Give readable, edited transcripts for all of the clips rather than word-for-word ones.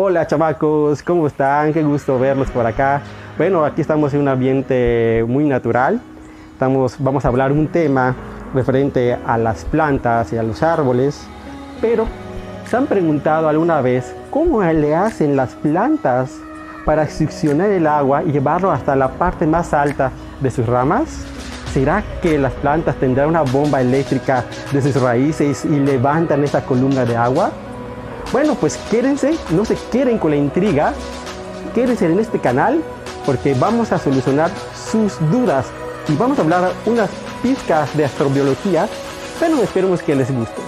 Hola chamacos, ¿cómo están? Qué gusto verlos por acá. Bueno, aquí estamos en un ambiente muy natural. Vamos a hablar un tema referente a las plantas y a los árboles. Pero, ¿se han preguntado alguna vez cómo le hacen las plantas para succionar el agua y llevarlo hasta la parte más alta de sus ramas? ¿Será que las plantas tendrán una bomba eléctrica de sus raíces y levantan esa columna de agua? Bueno, pues quédense, no se queden con la intriga, quédense en este canal porque vamos a solucionar sus dudas y vamos a hablar unas pizcas de astrobiología, pero esperemos que les guste.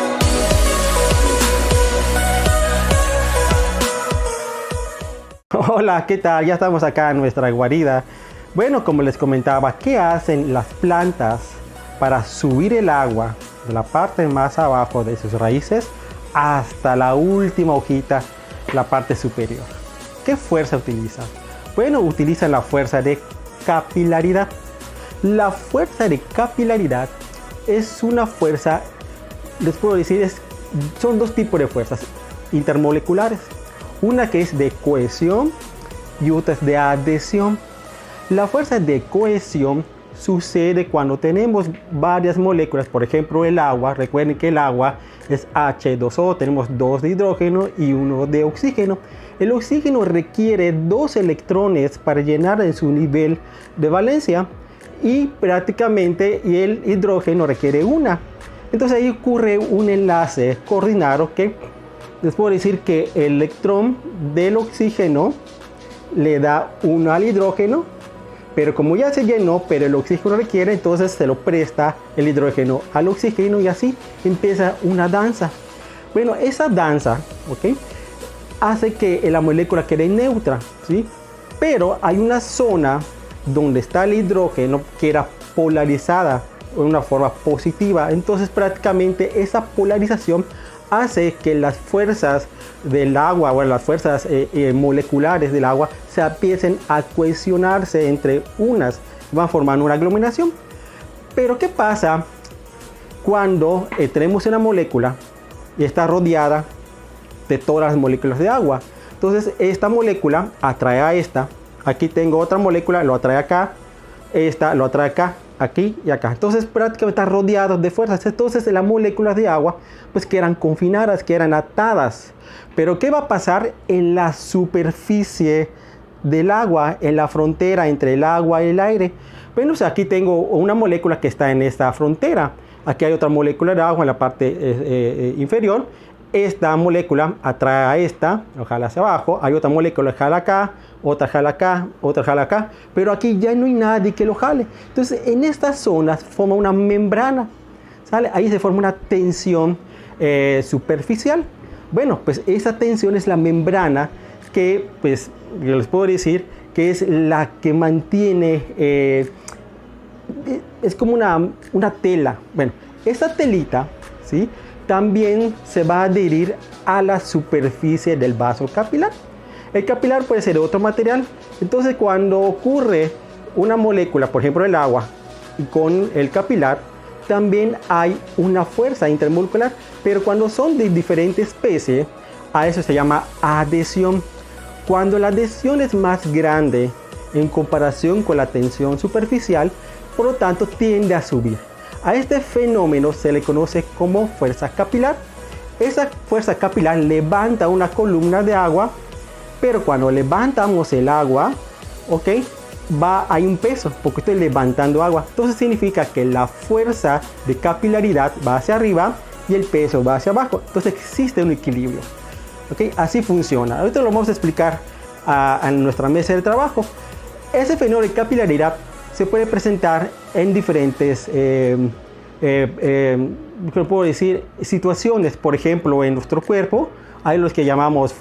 Hola, ¿qué tal? Ya estamos acá en nuestra guarida. Bueno, como les comentaba, ¿qué hacen las plantas para subir el agua de la parte más abajo de sus raíces hasta la última hojita, la parte superior? ¿Qué fuerza utilizan? Bueno, utilizan la fuerza de capilaridad. La fuerza de capilaridad es una fuerza, les puedo decir, son dos tipos de fuerzas intermoleculares. Una que es de cohesión y otra es de adhesión. La fuerza de cohesión sucede cuando tenemos varias moléculas, por ejemplo el agua. Recuerden que el agua es H2O, tenemos 2 de hidrógeno y 1 de oxígeno. El oxígeno requiere 2 electrones para llenar en su nivel de valencia y prácticamente el hidrógeno requiere 1. Entonces ahí ocurre un enlace coordinado que les puedo decir que el electrón del oxígeno le da 1 al hidrógeno, pero como ya se llenó, pero el oxígeno requiere, entonces se lo presta el hidrógeno al oxígeno y así empieza una danza. Bueno, esa danza, ¿ok?, hace que la molécula quede neutra, ¿sí? Pero hay una zona donde está el hidrógeno que era polarizada de una forma positiva. Entonces prácticamente esa polarización hace que las fuerzas del agua, o las fuerzas moleculares del agua se empiecen a cohesionarse entre unas, van formando una aglomeración. Pero ¿qué pasa cuando tenemos una molécula y está rodeada de todas las moléculas de agua? Entonces esta molécula atrae a esta, aquí tengo otra molécula, lo atrae acá, esta lo atrae acá, aquí y acá. Entonces prácticamente está rodeado de fuerzas. Entonces las moléculas de agua pues quedan confinadas, quedan atadas. Pero ¿qué va a pasar en la superficie del agua, en la frontera entre el agua y el aire? Bueno, o sea, aquí tengo una molécula que está en esta frontera. Aquí hay otra molécula de agua en la parte inferior. Esta molécula atrae a esta, lo jala hacia abajo. Hay otra molécula que jala acá, otra jala acá, otra jala acá. Pero aquí ya no hay nadie que lo jale. Entonces en estas zonas forma una membrana, ¿sale? Ahí se forma una tensión superficial. Bueno, pues esa tensión es la membrana que, pues, yo les puedo decir que es la que mantiene, es como una tela. Bueno, esta telita, ¿sí?, también se va a adherir a la superficie del vaso capilar. El capilar puede ser de otro material. Entonces cuando ocurre una molécula, por ejemplo el agua, con el capilar, también hay una fuerza intermolecular. Pero cuando son de diferente especie, a eso se llama adhesión. Cuando la adhesión es más grande en comparación con la tensión superficial, por lo tanto tiende a subir. A este fenómeno se le conoce como fuerza capilar. Esa fuerza capilar levanta una columna de agua, pero cuando levantamos el agua, ¿ok?, hay un peso, porque estoy levantando agua. Entonces significa que la fuerza de capilaridad va hacia arriba y el peso va hacia abajo. Entonces existe un equilibrio. ¿Ok? Así funciona. Ahorita lo vamos a explicar en nuestra mesa de trabajo. Ese fenómeno de capilaridad se puede presentar en diferentes puedo decir, situaciones. Por ejemplo, en nuestro cuerpo hay los que llamamos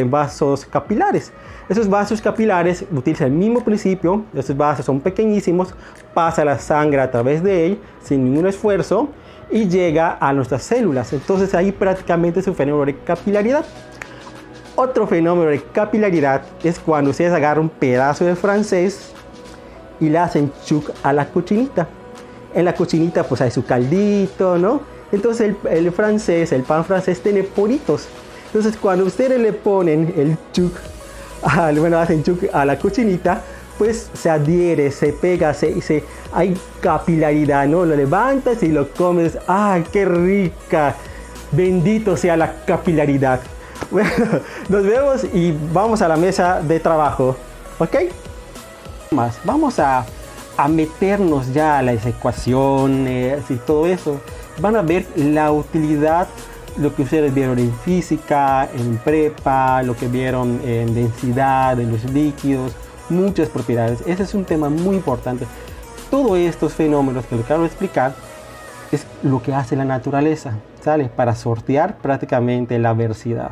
vasos capilares. Esos vasos capilares utilizan el mismo principio. Estos vasos son pequeñísimos, pasa la sangre a través de ellos sin ningún esfuerzo y llega a nuestras células. Entonces ahí prácticamente es un fenómeno de capilaridad. Otro fenómeno de capilaridad es cuando ustedes agarran un pedazo de francés y le hacen chuc a la cochinita. En la cochinita pues hay su caldito, ¿no? Entonces el pan francés tiene poritos. Entonces cuando ustedes le ponen el chuc, bueno, hacen chuc a la cochinita, pues se adhiere, se pega, hay capilaridad, ¿no? Lo levantas y lo comes. ¡Ay, qué rica! Bendito sea la capilaridad. Bueno, nos vemos y vamos a la mesa de trabajo, ¿ok? Vamos a meternos ya a las ecuaciones y todo eso. Van a ver la utilidad, lo que ustedes vieron en física, en prepa, lo que vieron en densidad, en los líquidos, muchas propiedades. Ese es un tema muy importante. Todos estos fenómenos que les quiero explicar es lo que hace la naturaleza, ¿sale? Para sortear prácticamente la adversidad.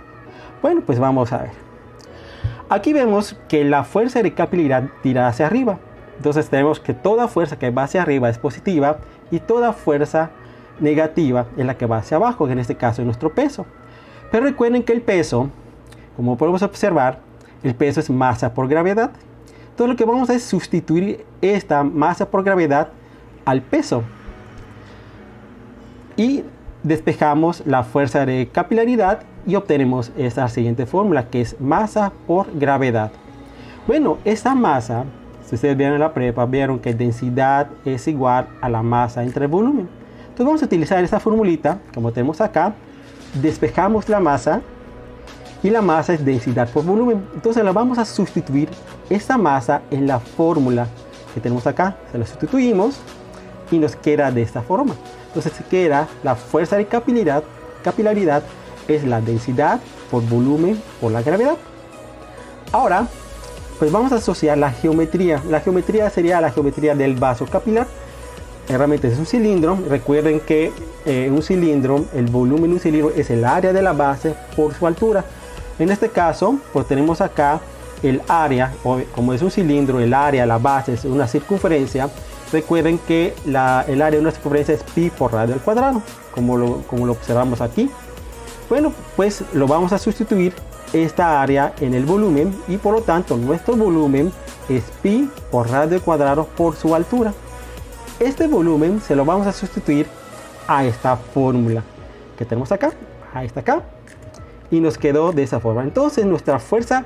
Bueno, pues vamos a ver. Aquí vemos que la fuerza de capilaridad tira hacia arriba. Entonces tenemos que toda fuerza que va hacia arriba es positiva y toda fuerza negativa es la que va hacia abajo, que en este caso es nuestro peso. Pero recuerden que el peso, como podemos observar, el peso es masa por gravedad. Entonces lo que vamos a hacer es sustituir esta masa por gravedad al peso. Y despejamos la fuerza de capilaridad y obtenemos esta siguiente fórmula, que es masa por gravedad. Bueno, esta masa, si ustedes vieron en la prepa, vieron que densidad es igual a la masa entre volumen. Entonces vamos a utilizar esta formulita, como tenemos acá. Despejamos la masa y la masa es densidad por volumen. Entonces la vamos a sustituir esta masa en la fórmula que tenemos acá. Se la sustituimos y nos queda de esta forma. Entonces se queda la fuerza de capilaridad es la densidad por volumen por la gravedad. Ahora, pues vamos a asociar la geometría. La geometría sería la geometría del vaso capilar. Realmente es un cilindro. Recuerden que un cilindro, el volumen de un cilindro es el área de la base por su altura. En este caso, pues tenemos acá el área, como es un cilindro, el área, la base es una circunferencia. Recuerden que el área de una circunferencia es pi por radio al cuadrado, como lo observamos aquí. Bueno, pues lo vamos a sustituir esta área en el volumen y por lo tanto nuestro volumen es pi por radio al cuadrado por su altura. Este volumen se lo vamos a sustituir a esta fórmula que tenemos acá, a esta acá, y nos quedó de esa forma. Entonces nuestra fuerza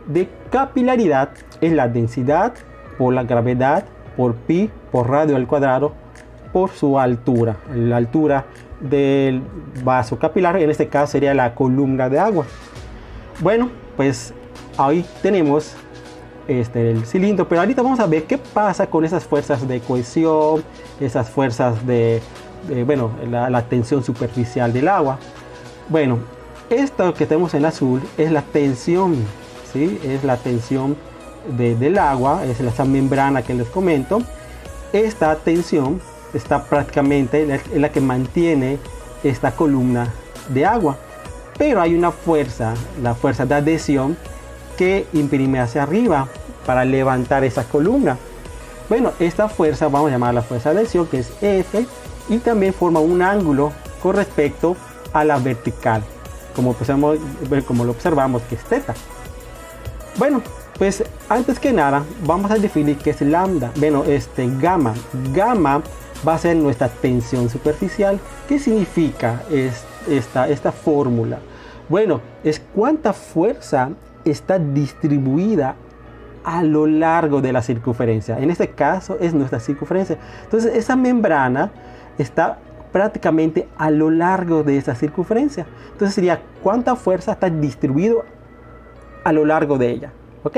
de capilaridad es la densidad por la gravedad por pi por radio al cuadrado por su altura, la altura del vaso capilar, en este caso sería la columna de agua. Bueno, pues ahí tenemos el cilindro, pero ahorita vamos a ver qué pasa con esas fuerzas de cohesión, esas fuerzas de bueno, la tensión superficial del agua. Bueno, esto que tenemos en azul es la tensión, ¿sí? Es la tensión del agua, es esa membrana que les comento. Esta tensión está prácticamente es la que mantiene esta columna de agua, pero hay una fuerza, la fuerza de adhesión, que imprime hacia arriba para levantar esa columna. Bueno, esta fuerza vamos a llamar la fuerza de adhesión, que es F, y también forma un ángulo con respecto a la vertical, como lo observamos, que es θ. Bueno, pues antes que nada vamos a definir qué es lambda. Bueno, gamma. Gamma va a ser nuestra tensión superficial. ¿Qué significa esta fórmula? Bueno, es cuánta fuerza está distribuida a lo largo de la circunferencia. En este caso es nuestra circunferencia. Entonces esa membrana está prácticamente a lo largo de esa circunferencia. Entonces sería cuánta fuerza está distribuido a lo largo de ella. ¿Ok?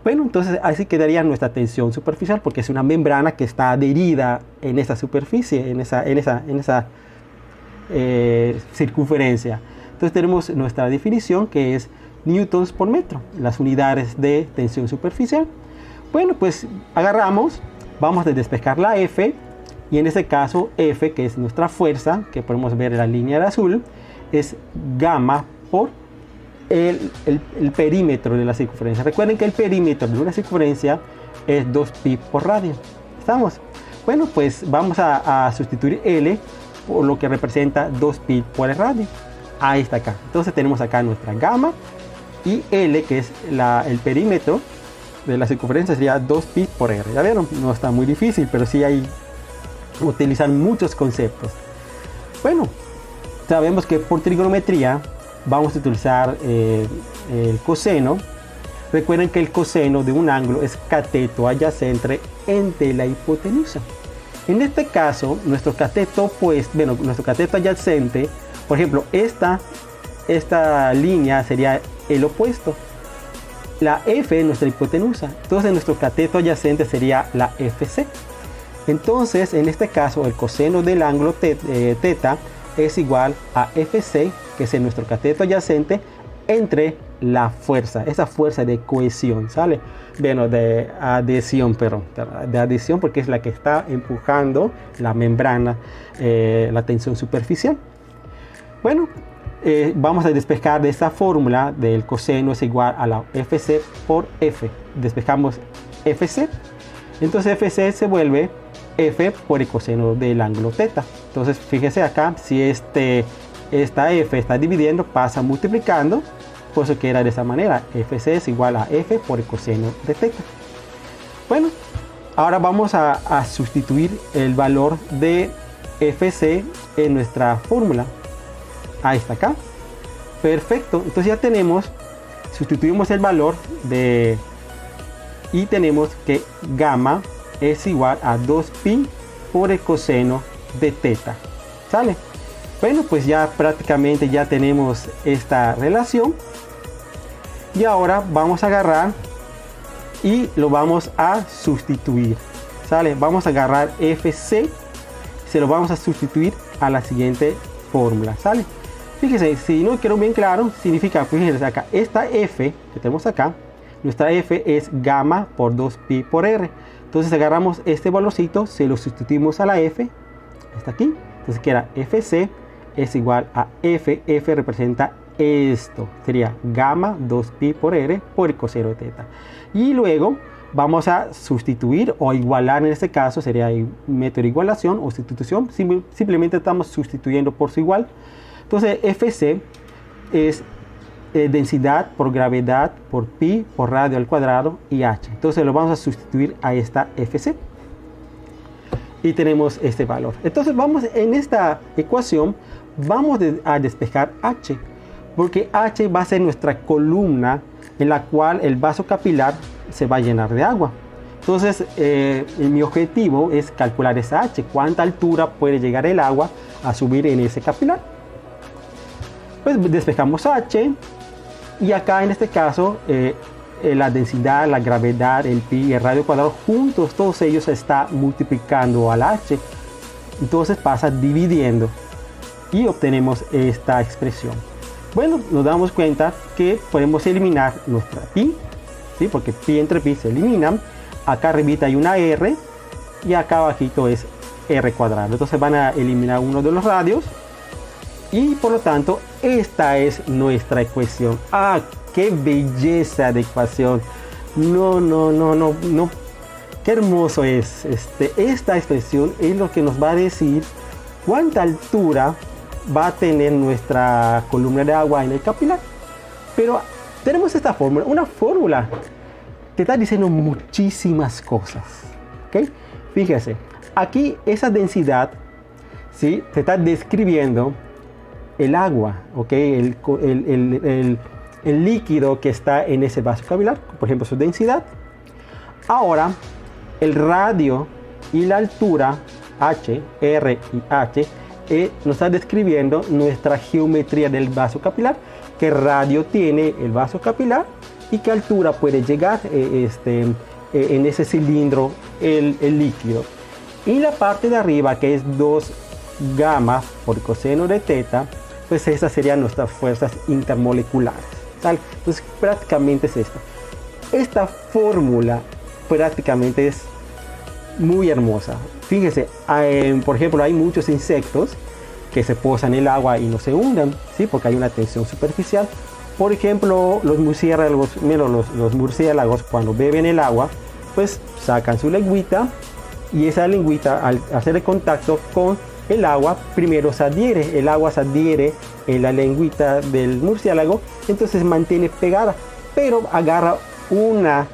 Bueno, entonces así quedaría nuestra tensión superficial, porque es una membrana que está adherida en esa superficie, en esa circunferencia. Entonces tenemos nuestra definición, que es newtons por metro, las unidades de tensión superficial. Bueno, pues agarramos, vamos a despejar la F, y en este caso F, que es nuestra fuerza, que podemos ver en la línea de azul, es gamma por el perímetro de la circunferencia. Recuerden que el perímetro de una circunferencia es 2pi por radio. ¿Estamos? Bueno, pues vamos a sustituir L por lo que representa 2pi por el radio. Ahí está acá. Entonces tenemos acá nuestra gamma, y L, que es el perímetro de la circunferencia, sería 2pi por r. Ya vieron, no está muy difícil, pero sí hay utilizar muchos conceptos. Bueno, sabemos que por trigonometría vamos a utilizar el coseno. Recuerden que el coseno de un ángulo es cateto adyacente entre la hipotenusa. En este caso, nuestro cateto nuestro cateto adyacente, por ejemplo, esta línea sería el opuesto. La F es nuestra hipotenusa. Entonces, nuestro cateto adyacente sería la FC. Entonces, en este caso, el coseno del ángulo teta es igual a FC, que es nuestro cateto adyacente, entre la fuerza, esa fuerza de cohesión, ¿sale? Bueno, de adhesión, de adhesión, porque es la que está empujando la membrana, la tensión superficial. Bueno, vamos a despejar de esta fórmula del coseno es igual a la FC por F. Despejamos FC, entonces FC se vuelve F por el coseno del ángulo teta. Entonces, fíjese acá, si esta F está dividiendo, pasa multiplicando. Por eso que era de esa manera, FC es igual a F por el coseno de teta. Bueno, ahora vamos a sustituir el valor de FC en nuestra fórmula. Ahí está acá. Perfecto, entonces ya sustituimos el valor y tenemos que gamma es igual a 2pi por el coseno de teta. ¿Sale? Bueno, pues ya prácticamente ya tenemos esta relación. Y ahora vamos a agarrar y lo vamos a sustituir. ¿Sale? Vamos a agarrar FC, se lo vamos a sustituir a la siguiente fórmula. ¿Sale? Fíjense, si no quiero bien claro, significa, fíjense acá, esta F que tenemos acá, nuestra F es gamma por 2pi por R. Entonces agarramos este valorcito, se lo sustituimos a la F, está aquí. Entonces queda FC es igual a F, F representa esto, sería gamma 2pi por R por el coseno de teta. Y luego vamos a sustituir o igualar, en este caso sería un método de igualación o sustitución, simplemente estamos sustituyendo por su igual. Entonces FC es densidad por gravedad por pi por radio al cuadrado y h. Entonces lo vamos a sustituir a esta FC y tenemos este valor. Entonces vamos en esta ecuación, vamos a despejar h, porque h va a ser nuestra columna en la cual el vaso capilar se va a llenar de agua. Entonces mi objetivo es calcular esa h, cuánta altura puede llegar el agua a subir en ese capilar. Pues despejamos h y acá en este caso la densidad, la gravedad, el pi y el radio cuadrado juntos, todos ellos se está multiplicando al h. Entonces pasa dividiendo y obtenemos esta expresión. Bueno, nos damos cuenta que podemos eliminar nuestra pi, ¿sí? Porque pi entre pi se eliminan. Acá arribita hay una r y acá abajito es r cuadrado. Entonces van a eliminar uno de los radios y por lo tanto esta es nuestra ecuación. ¡Ah, qué belleza de ecuación! No. Qué hermoso es. Esta expresión es lo que nos va a decir cuánta altura va a tener nuestra columna de agua en el capilar. Pero tenemos esta fórmula, una fórmula que está diciendo muchísimas cosas. ¿Okay? Fíjese, aquí esa densidad, ¿sí? Te está describiendo el agua, ¿okay? El líquido que está en ese vaso capilar, por ejemplo, su densidad. Ahora, el radio y la altura, h, r y h, nos está describiendo nuestra geometría del vaso capilar, qué radio tiene el vaso capilar y qué altura puede llegar en ese cilindro el líquido. Y la parte de arriba, que es 2 gamma por coseno de teta, pues esas serían nuestras fuerzas intermoleculares, ¿tal? Entonces prácticamente es esta. Esta fórmula prácticamente es muy hermosa. Fíjese, por ejemplo, hay muchos insectos que se posan en el agua y no se hunden, ¿sí? Porque hay una tensión superficial. Por ejemplo, los murciélagos cuando beben el agua, pues sacan su lengüita y esa lengüita al hacer el contacto con el agua, primero se adhiere, el agua se adhiere en la lengüita del murciélago, entonces se mantiene pegada, pero agarra una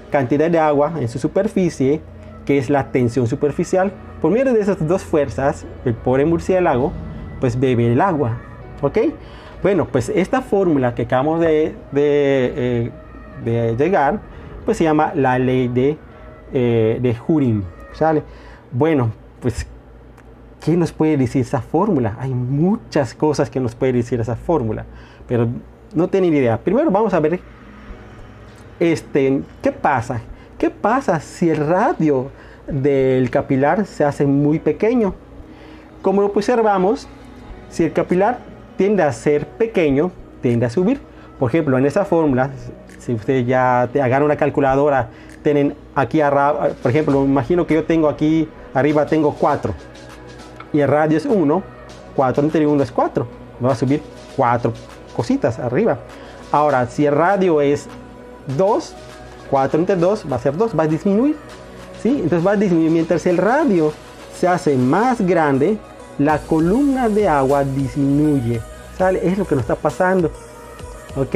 cantidad de agua en su superficie, que es la tensión superficial. Por medio de esas dos fuerzas, el pobre murciélago pues bebe el agua, ¿ok? Bueno, pues esta fórmula que acabamos de llegar, pues se llama la ley de Joule, ¿sale? Bueno, pues ¿qué nos puede decir esa fórmula? Hay muchas cosas que nos puede decir esa fórmula, pero no tengo ni idea. Primero vamos a ver ¿qué pasa? ¿Qué pasa si el radio del capilar se hace muy pequeño? Como lo observamos, si el capilar tiende a ser pequeño, tiende a subir. Por ejemplo, en esa fórmula, si ustedes ya hagan una calculadora, tienen aquí arriba, por ejemplo, imagino que yo tengo aquí arriba tengo 4 y el radio es 1, 4 entre 1 es 4, me va a subir 4 cositas arriba. Ahora, si el radio es 2, 4 entre 2 va a ser 2, va a disminuir, ¿sí? Entonces va a disminuir. Mientras el radio se hace más grande, la columna de agua disminuye, ¿sale? Es lo que nos está pasando, ¿ok?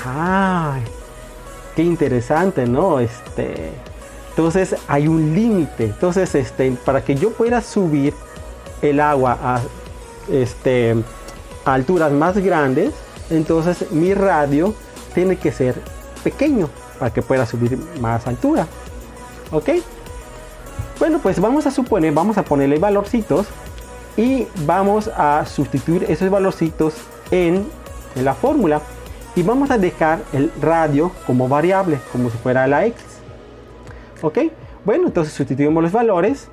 ¡Ay! ¡Qué interesante!, ¿no? Entonces hay un límite. Entonces, para que yo pueda subir el agua a alturas más grandes, entonces mi radio tiene que ser pequeño para que pueda subir más altura, ¿ok? Bueno, pues vamos a ponerle valorcitos y vamos a sustituir esos valorcitos en la fórmula y vamos a dejar el radio como variable, como si fuera la x, ¿ok? Bueno, entonces sustituimos los valores.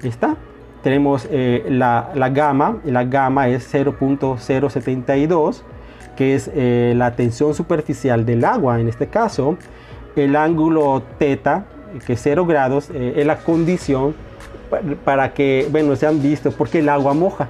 Ahí está. Tenemos la gamma es 0.072, que es la tensión superficial del agua en este caso. El ángulo θ, que es 0 grados, es la condición para que, bueno, se han visto porque el agua moja.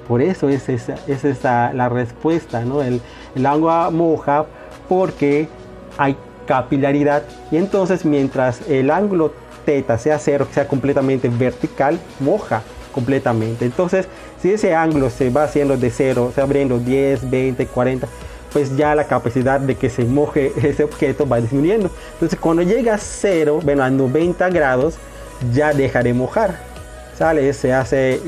Por eso es esa la respuesta, ¿no? El agua moja porque hay capilaridad, y entonces mientras el ángulo θ sea 0, sea completamente vertical, moja completamente. Entonces, si ese ángulo se va haciendo de 0, se va abriendo 10, 20, 40, pues ya la capacidad de que se moje ese objeto va disminuyendo. Entonces, cuando llega a 0, bueno, a 90 grados, ya deja de mojar, ¿sale? Se hace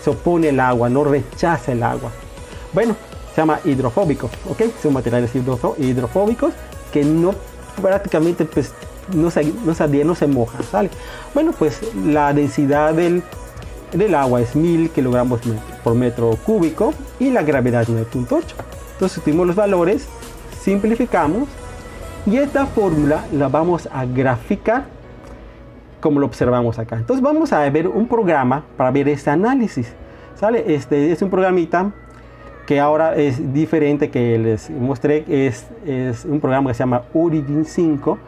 se opone el agua, no rechaza el agua. Bueno, se llama hidrofóbico, ¿ok? Son materiales hidrofóbicos que no prácticamente pues no se moja, ¿sale? Bueno, pues la densidad del agua es 1000 kilogramos por metro cúbico y la gravedad es 9.8. Entonces sustituimos los valores, simplificamos y esta fórmula la vamos a graficar como lo observamos acá. Entonces vamos a ver un programa para ver este análisis, ¿sale? Este es un programita que ahora es diferente que les mostré. Es un programa que se llama Origin 5,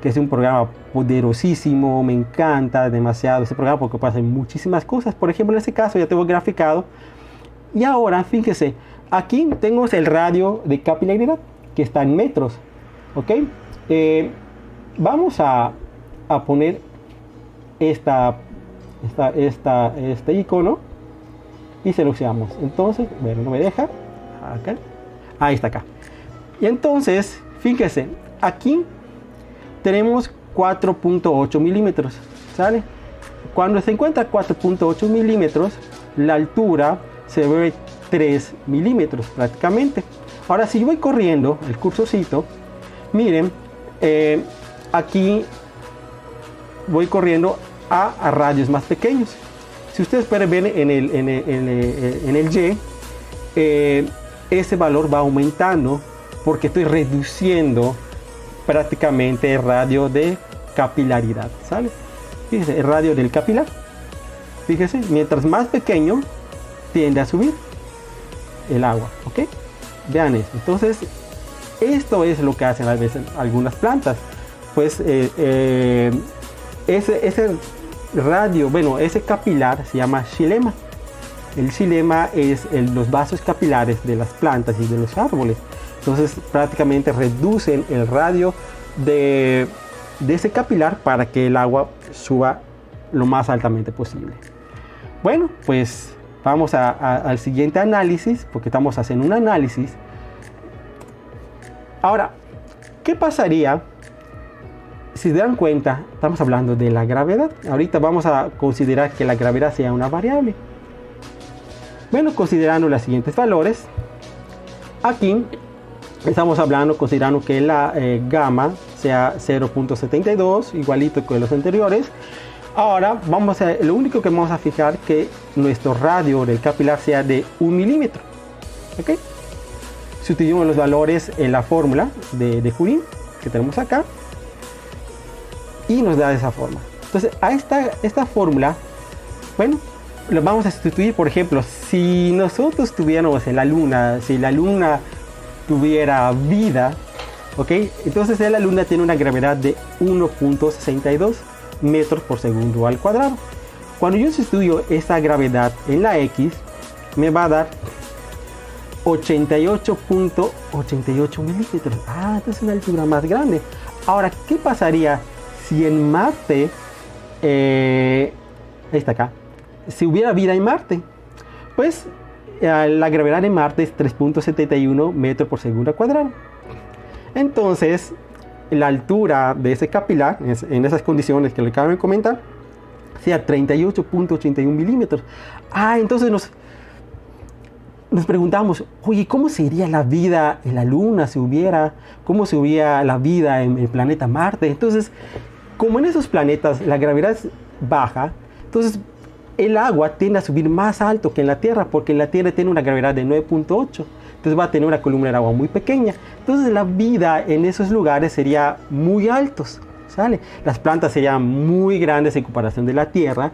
que es un programa poderosísimo, me encanta demasiado este programa porque puede hacer muchísimas cosas. Por ejemplo, en este caso ya tengo graficado y ahora fíjense, aquí tengo el radio de capilaridad que está en metros, ¿ok? Vamos a poner este icono y seleccionamos. Entonces, bueno, no me deja acá. Ahí está acá. Y entonces, fíjense, aquí tenemos 4.8 milímetros, ¿sale? Cuando se encuentra 4.8 milímetros, la altura se ve 3 milímetros prácticamente. Ahora, si yo voy corriendo el cursorcito, miren, aquí voy corriendo a radios más pequeños. Si ustedes pueden ver en el Y, ese valor va aumentando porque estoy reduciendo prácticamente el radio de capilaridad, ¿sale? Fíjense, el radio del capilar. Fíjense, mientras más pequeño tiende a subir el agua, ¿ok? Vean esto. Entonces, esto es lo que hacen a veces algunas plantas. Pues ese radio, bueno, ese capilar se llama xilema. El xilema es los vasos capilares de las plantas y de los árboles. Entonces prácticamente reducen el radio de ese capilar para que el agua suba lo más altamente posible. Bueno, pues vamos al siguiente análisis, porque estamos haciendo un análisis. Ahora, ¿qué pasaría? Si se dan cuenta, estamos hablando de la gravedad. Ahorita vamos a considerar que la gravedad sea una variable. Bueno, considerando los siguientes valores, aquí estamos hablando, considerando que la gamma sea 0.72, igualito que los anteriores. Ahora lo único que vamos a fijar que nuestro radio del capilar sea de 1 milímetro. ¿Ok? Si utilizamos los valores en la fórmula de Fourier que tenemos acá, y nos da de esa forma. Entonces, a esta fórmula, bueno, lo vamos a sustituir. Por ejemplo, si nosotros tuviéramos en la Luna, si la Luna tuviera vida, ¿ok? Entonces la Luna tiene una gravedad de 1.62 metros por segundo al cuadrado. Cuando yo sustituyo esa gravedad en la X, me va a dar 88.88 milímetros. Ah, esta es una altura más grande. Ahora, ¿qué pasaría si en Marte, ahí está acá, si hubiera vida en Marte? Pues la gravedad en Marte es 3.71 metros por segundo al cuadrado. Entonces, la altura de ese capilar, en esas condiciones que le acabo de comentar, sea 38.81 milímetros. Ah, entonces nos preguntamos, oye, ¿cómo sería la vida en la Luna si hubiera? ¿Cómo sería la vida en el planeta Marte? Entonces, como en esos planetas la gravedad es baja, entonces el agua tiende a subir más alto que en la Tierra, porque en la Tierra tiene una gravedad de 9.8. Entonces va a tener una columna de agua muy pequeña. Entonces la vida en esos lugares sería muy altos, ¿sale? Las plantas serían muy grandes en comparación de la Tierra.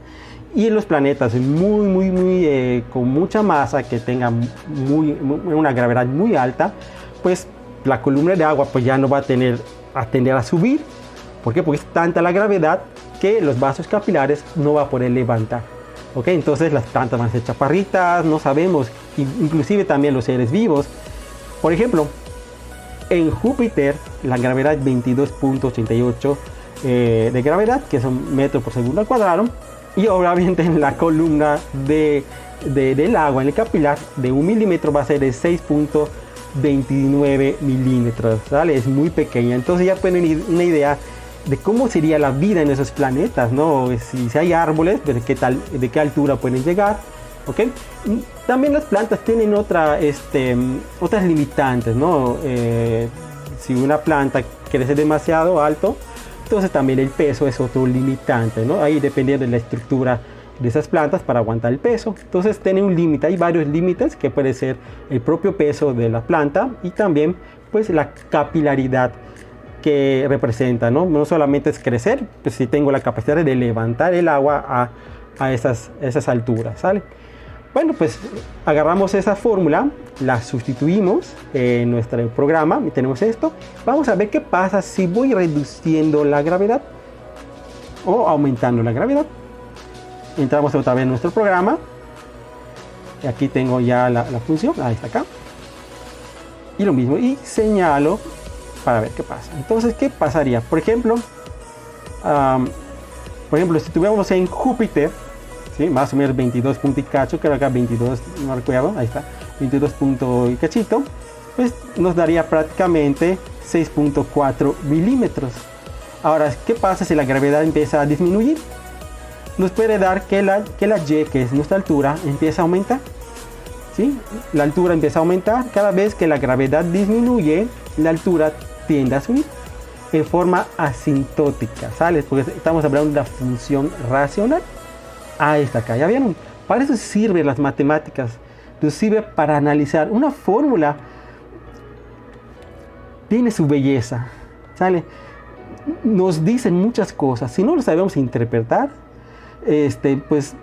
Y en los planetas con mucha masa, que tengan una gravedad muy alta, pues la columna de agua pues ya no va a tender a subir. ¿Por qué? Porque es tanta la gravedad que los vasos capilares no va a poder levantar. ¿Ok? Entonces las plantas van a ser chaparritas, no sabemos, inclusive también los seres vivos. Por ejemplo, en Júpiter la gravedad es 22.88 de gravedad, que son metros por segundo al cuadrado. Y obviamente en la columna del agua, en el capilar, de 1 milímetro va a ser de 6.29 milímetros, ¿vale? Es muy pequeña. Entonces ya pueden ir una idea de cómo sería la vida en esos planetas, ¿no? Si hay árboles, de qué altura pueden llegar, ¿ok? También las plantas tienen otras limitantes, ¿no? Si una planta crece demasiado alto, entonces también el peso es otro limitante, ¿no? Ahí dependiendo de la estructura de esas plantas para aguantar el peso. Entonces tiene un límite, hay varios límites que puede ser el propio peso de la planta y también pues la capilaridad que representa, ¿no? No solamente es crecer, pues si tengo la capacidad de levantar el agua a esas alturas, ¿sale? Bueno, pues agarramos esa fórmula, la sustituimos en nuestro programa y tenemos esto. Vamos a ver qué pasa si voy reduciendo la gravedad o aumentando la gravedad. Entramos otra vez en nuestro programa. Y aquí tengo ya la función, ahí está acá. Y lo mismo, y señalo para ver qué pasa. Entonces, ¿qué pasaría? Por ejemplo, si tuviéramos en Júpiter, ¿sí? Más o menos 22 puntos y cacho, creo que acá 22, no recuerdo, ahí está, 22 puntos y cachito, pues nos daría prácticamente 6.4 milímetros. Ahora, ¿qué pasa si la gravedad empieza a disminuir? Nos puede dar que la Y, que es nuestra altura, empieza a aumentar. ¿Sí? La altura empieza a aumentar. Cada vez que la gravedad disminuye, la altura tiende a subir en forma asintótica, ¿sale? Porque estamos hablando de una función racional. Ahí está acá, ¿ya vieron? Para eso sirven las matemáticas. Nos sirve para analizar. Una fórmula tiene su belleza, ¿sale? Nos dicen muchas cosas. Si no lo sabemos interpretar, pues,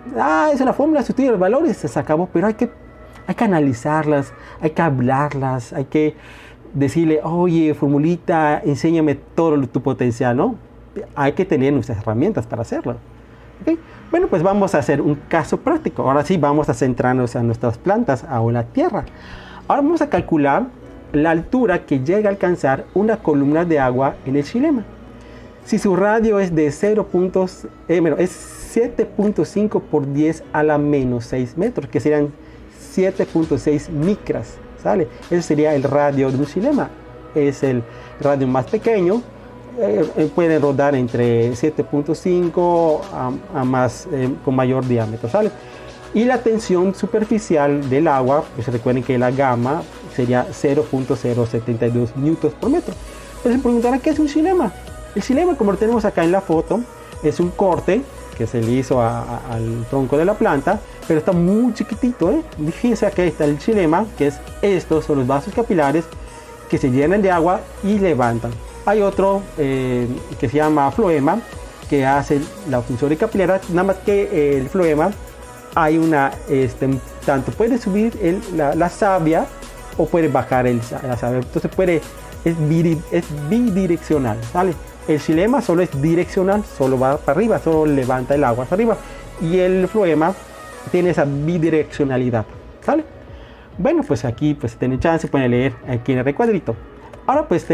es una fórmula, se estudia los valores, se acabó. Pero hay que analizarlas, hay que hablarlas, hay que decirle, oye, formulita, enséñame todo tu potencial, ¿no? Hay que tener nuestras herramientas para hacerlo. ¿Okay? Bueno, pues vamos a hacer un caso práctico. Ahora sí vamos a centrarnos en nuestras plantas o en la tierra. Ahora vamos a calcular la altura que llega a alcanzar una columna de agua en el xilema. Si su radio es de es 7.5 por 10 a la menos 6 metros, que serían 7.6 micras, ¿sale? Ese sería el radio de un xilema. Es el radio más pequeño. Puede rodar entre 7.5 a más, con mayor diámetro, ¿sale? Y la tensión superficial del agua, pues recuerden que la gamma sería 0.072 newtons por metro. Pues se preguntarán, ¿qué es un xilema? El xilema, como lo tenemos acá en la foto, es un corte que se le hizo al tronco de la planta, pero está muy chiquitito, ¿eh? Fíjense, acá está el xilema, que es estos son los vasos capilares que se llenan de agua y levantan. Hay otro que se llama floema, que hace la función de capilar, nada más que el floema hay una, tanto puede subir la savia o puede bajar la savia, entonces es bidireccional, ¿vale? El xilema solo es direccional, solo va para arriba, solo levanta el agua para arriba, y el floema tiene esa bidireccionalidad, ¿vale? Bueno, pues aquí pues tienen chance, pueden leer aquí en el recuadrito. Ahora pues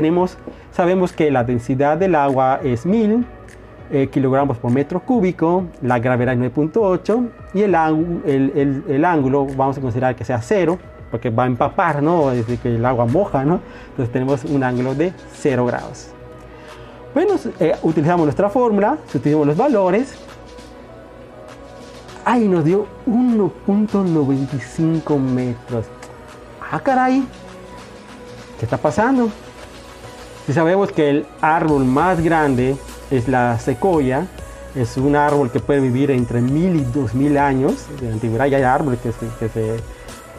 sabemos que la densidad del agua es 1000 kilogramos por metro cúbico, la gravedad es 9.8 y el ángulo vamos a considerar que sea 0, porque va a empapar, ¿no? Desde que el agua moja, ¿no? Entonces tenemos un ángulo de 0 grados. Bueno, utilizamos nuestra fórmula, sustituimos los valores. Ahí nos dio 1.95 metros. ¡Ah, caray! ¿Qué está pasando? Si sabemos que el árbol más grande es la secoya, es un árbol que puede vivir entre 1000 y 2000 años de antigüedad. Ya hay árboles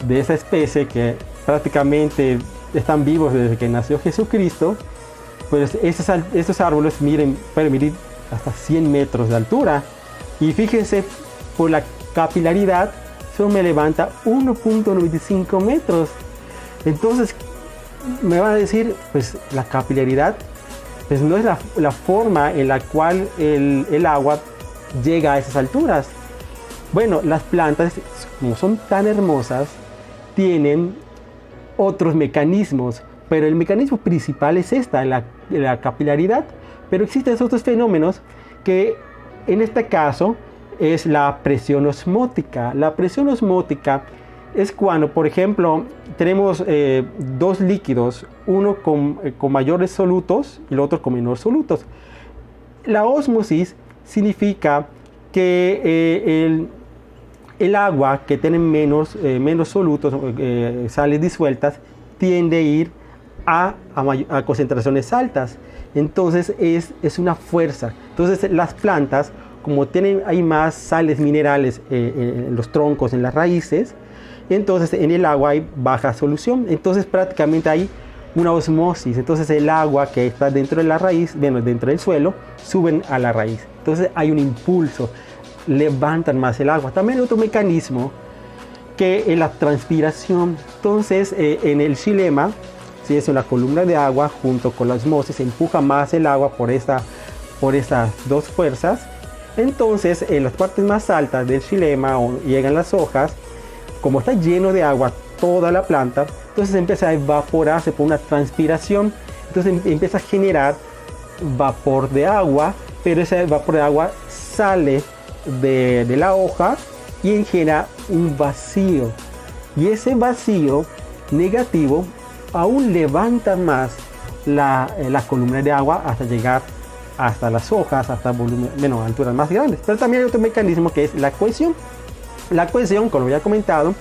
de esa especie que prácticamente están vivos desde que nació Jesucristo. Pues esos árboles pueden medir hasta 100 metros de altura. Y fíjense, por la capilaridad, eso me levanta 1.95 metros. Entonces, me van a decir, pues la capilaridad pues no es la forma en la cual el agua llega a esas alturas. Bueno, las plantas, como son tan hermosas, tienen otros mecanismos, pero el mecanismo principal es la capilaridad. Pero existen otros fenómenos que en este caso es la presión osmótica. La presión osmótica es cuando, por ejemplo, tenemos dos líquidos, uno con mayores solutos y el otro con menores solutos. La ósmosis significa que el agua que tiene menos solutos, sales disueltas, tiende a ir a concentraciones altas. Entonces es una fuerza. Entonces las plantas, como hay más sales minerales en los troncos, en las raíces, entonces en el agua hay baja solución. Entonces prácticamente hay una osmosis. Entonces el agua que está dentro de la raíz, dentro del suelo, suben a la raíz. Entonces hay un impulso, levantan más el agua. También hay otro mecanismo que es la transpiración. Entonces en el xilema, si es una columna de agua junto con la osmosis, se empuja más el agua por estas dos fuerzas. Entonces en las partes más altas del xilema llegan las hojas, como está lleno de agua toda la planta, entonces empieza a evaporarse por una transpiración. Entonces empieza a generar vapor de agua, pero ese vapor de agua sale de la hoja y genera un vacío, y ese vacío negativo aún levanta más la columna de agua hasta llegar hasta las hojas, hasta alturas más grandes. Pero también hay otro mecanismo que es la cohesión. La cohesión, como ya he comentado,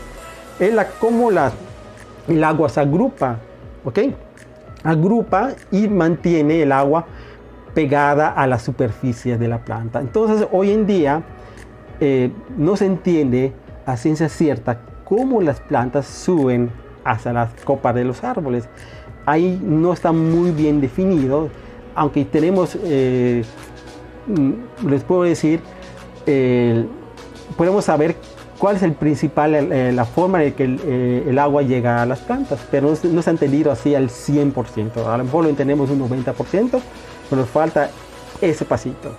es cómo el agua se agrupa, ¿ok? Agrupa y mantiene el agua pegada a la superficie de la planta. Entonces hoy en día no se entiende a ciencia cierta cómo las plantas suben hacia las copas de los árboles. Ahí no está muy bien definido, aunque tenemos, les puedo decir, podemos saber cuál es la forma en que el agua llega a las plantas, pero no se ha entendido así al 100%. A lo mejor lo entendemos un 90%, pero nos falta ese pasito.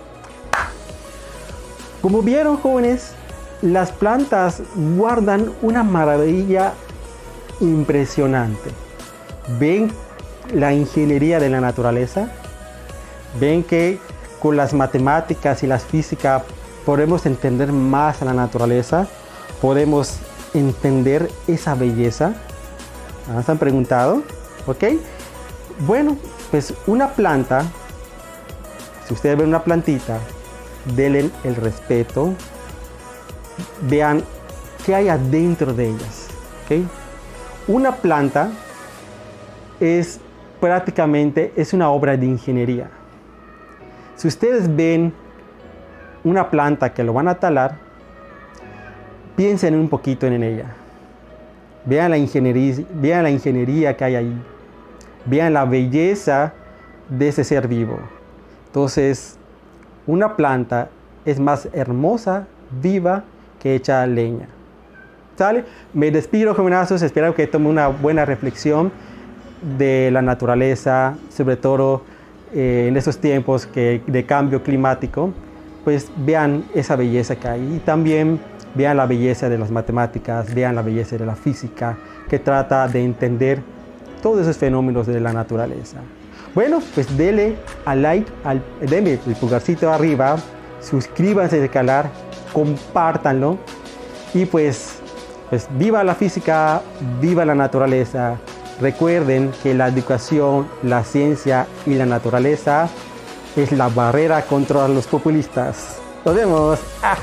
Como vieron, jóvenes, las plantas guardan una maravilla impresionante. ¿Ven la ingeniería de la naturaleza? ¿Ven que con las matemáticas y la física podemos entender más a la naturaleza? ¿Podemos entender esa belleza? ¿Se han preguntado? ¿Ok? Bueno, pues una planta, si ustedes ven una plantita, denle el respeto, vean qué hay adentro de ellas. ¿Okay? Una planta es prácticamente una obra de ingeniería. Si ustedes ven una planta que lo van a talar, piensen un poquito en ella. Vean la ingeniería que hay ahí. Vean la belleza de ese ser vivo. Entonces, una planta es más hermosa, viva, que hecha leña. ¿Sale? Me despido, jovenazos. Espero que tomen una buena reflexión de la naturaleza, sobre todo en estos tiempos de cambio climático. Pues vean esa belleza que hay y también vean la belleza de las matemáticas, vean la belleza de la física, que trata de entender todos esos fenómenos de la naturaleza. Bueno, pues denle al like, denle el pulgarcito arriba, suscríbanse al canal, compártanlo y pues viva la física, viva la naturaleza. Recuerden que la educación, la ciencia y la naturaleza es la barrera contra los populistas. Nos vemos. ¡Ah!